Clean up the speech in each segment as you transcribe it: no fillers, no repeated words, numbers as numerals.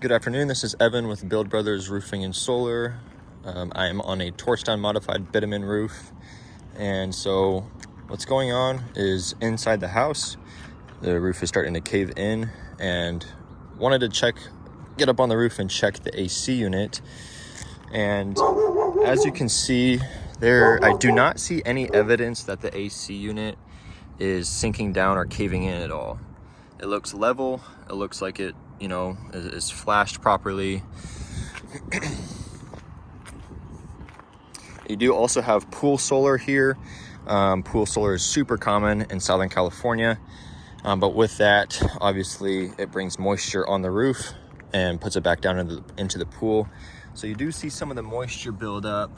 Good afternoon, this is Evan with Build Brothers Roofing and Solar. I am on a torch-down modified bitumen roof. And so what's going on is inside the house, the roof is starting to cave in, and wanted to get up on the roof and check the AC unit. And as you can see there, I do not see any evidence that the AC unit is sinking down or caving in at all. It looks level. It looks like it, is flashed properly. You do also have pool solar here. Pool solar is super common in Southern California. But with that, obviously, it brings moisture on the roof and puts it back down into the pool. So you do see some of the moisture build up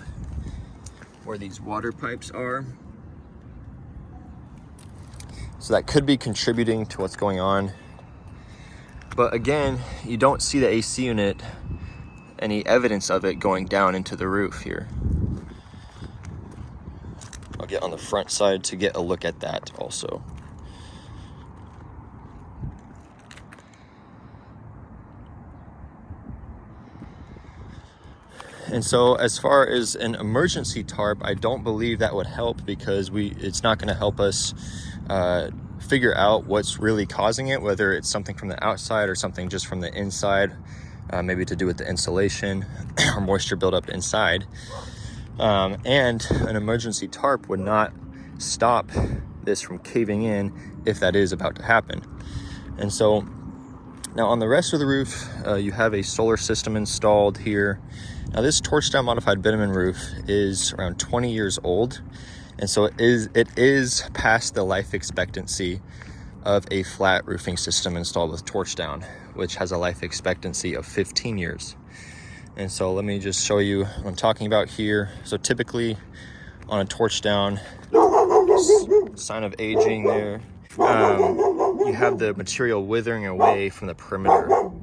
where these water pipes are. So that could be contributing to what's going on. But again, you don't see the AC unit, any evidence of it going down into the roof here. I'll get on the front side to get a look at that also. And so as far as an emergency tarp, I don't believe that would help, because it's not going to help us figure out what's really causing it, whether it's something from the outside or something just from the inside, maybe to do with the insulation or moisture buildup inside. And an emergency tarp would not stop this from caving in if that is about to happen. And so now on the rest of the roof, you have a solar system installed here. Now this torch-down modified bitumen roof is around 20 years old. And so it is past the life expectancy of a flat roofing system installed with torch down, which has a life expectancy of 15 years. And so let me just show you what I'm talking about here. So typically on a torch down, sign of aging there, you have the material withering away from the perimeter. I'll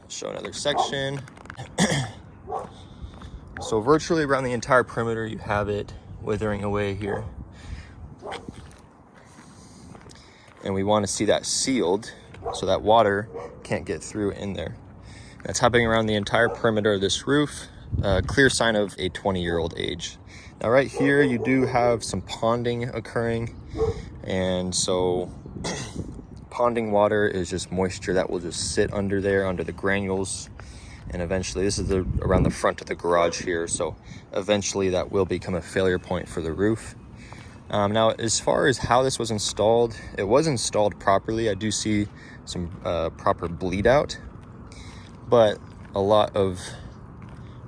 show another section. So virtually around the entire perimeter, you have it withering away here. And we want to see that sealed so that water can't get through in there. That's happening around the entire perimeter of this roof. Clear sign of a 20-year-old age. Now right here, you do have some ponding occurring. And so ponding water is just moisture that will just sit under there, under the granules. And eventually, this is around the front of the garage here, so eventually that will become a failure point for the roof. Now, as far as how this was installed, it was installed properly. I do see some proper bleed out, but a lot of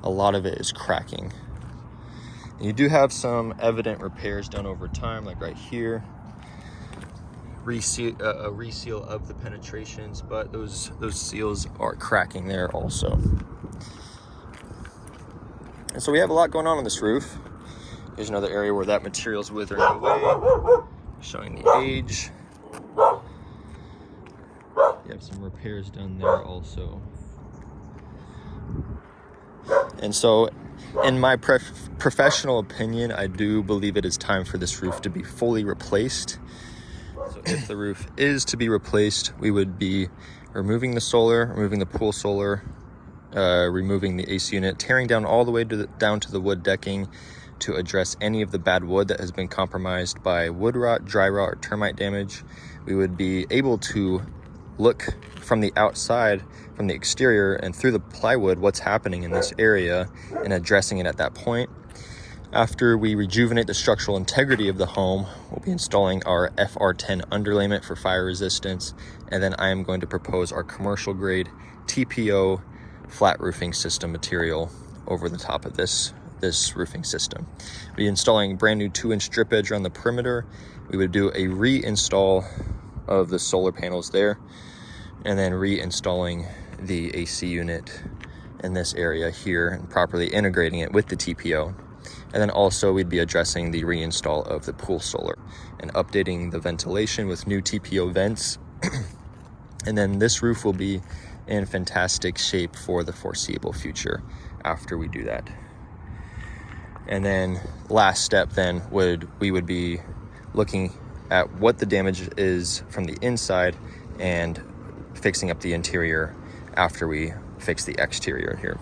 it is cracking. And you do have some evident repairs done over time, like right here. A reseal of the penetrations, but those seals are cracking there also. And so we have a lot going on this roof. Here's another area where that material is withering away, showing the age. You have some repairs done there also. And so in my professional opinion, I do believe it is time for this roof to be fully replaced. So if the roof is to be replaced, we would be removing the solar, removing the pool solar, removing the AC unit, tearing down all the way down to the wood decking to address any of the bad wood that has been compromised by wood rot, dry rot, or termite damage. We would be able to look from the outside, from the exterior, and through the plywood what's happening in this area and addressing it at that point. After we rejuvenate the structural integrity of the home, we'll be installing our FR10 underlayment for fire resistance, and then I am going to propose our commercial grade TPO flat roofing system material over the top of this roofing system. We'll be installing brand new 2-inch drip edge around the perimeter. We would do a reinstall of the solar panels there, and then reinstalling the AC unit in this area here and properly integrating it with the TPO. And then also we'd be addressing the reinstall of the pool solar and updating the ventilation with new TPO vents. And then this roof will be in fantastic shape for the foreseeable future after we do that. And then last step then we would be looking at what the damage is from the inside and fixing up the interior after we fix the exterior here.